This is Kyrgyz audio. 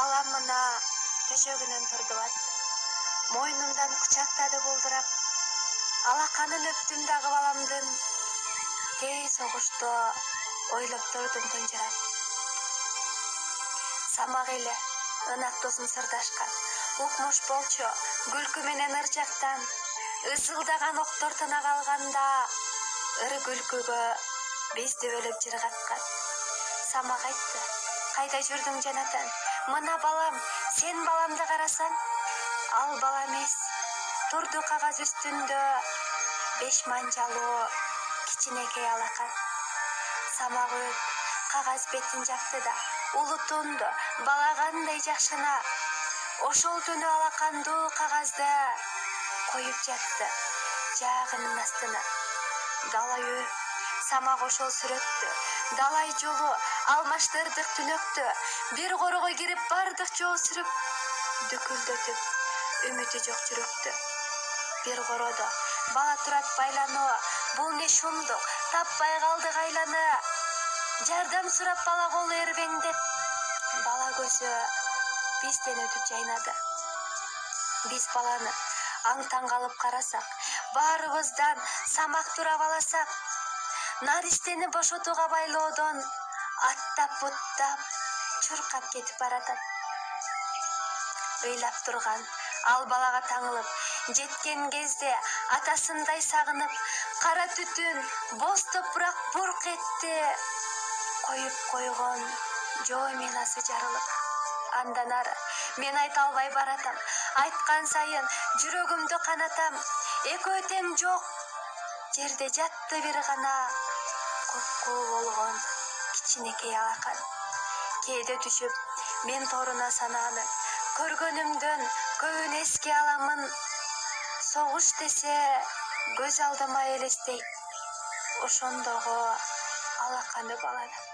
Балам мына төшөгүнөн турдубат. Мойнумдан кучактады болдурап. Алаканын өптүм дагы баламдын. Тез согушто ойлоп турдум тынжырап. Самак эле ынак досун сырдашкан. Укмуш болчу күлкү менен ыржактан. Ысылдаган октор тына калганда ыры күлкүгө бизди бөлөп жыргаткан. Самак айтты: кайда жүрдүң жанатан? Мына балам, сен баламды карасаң, ал бала эмес. Турду кагаз үстүндө 5 манжалуу кичинекей алакан. Самак өт кагаз бетин жакты да улутунду балагандай жакшына. Ошол түнү алакандуу кагазды коюп жатты жаагынын астына. Дала үй самак ошол сүрөттү. Далай жолу алмаштырдык түнөктү. Бир корого кирип бардык жоо сүрүп, дүкүлдөтүп үмүтү жок жүрөктү. Бир кородо бала турат байлануу. Бул не шумдук, таппай калдык айланы. Жардам сурап бала колу эрбеңдеп, бала көзү бизден өтүп жайнады. Биз баланы аң-таң калып карасак, баарыбыздан самак тура баласак, наристени бошотууга байлоодон аттап-буттап чуркап кетип баратат. Ыйлап турган ал балага таңылып, жеткен кезде атасындай сагынып, кара түтүн боз топурак бурк этти. Коюп койгон жоо минасы жарылып. Андан ары мен айта албай баратам. Айткан сайын жүрөгүмдү канатам. Экөө тең жок. Жерде жатты бир гана купкуу болгон кичинекей алакан. Кээде түшүп мен торуна санааны. Көргөнүмдөн көбүн эске аламын. Согуш десе көз алдыма элестейт. Ошондогу алаканы баланы.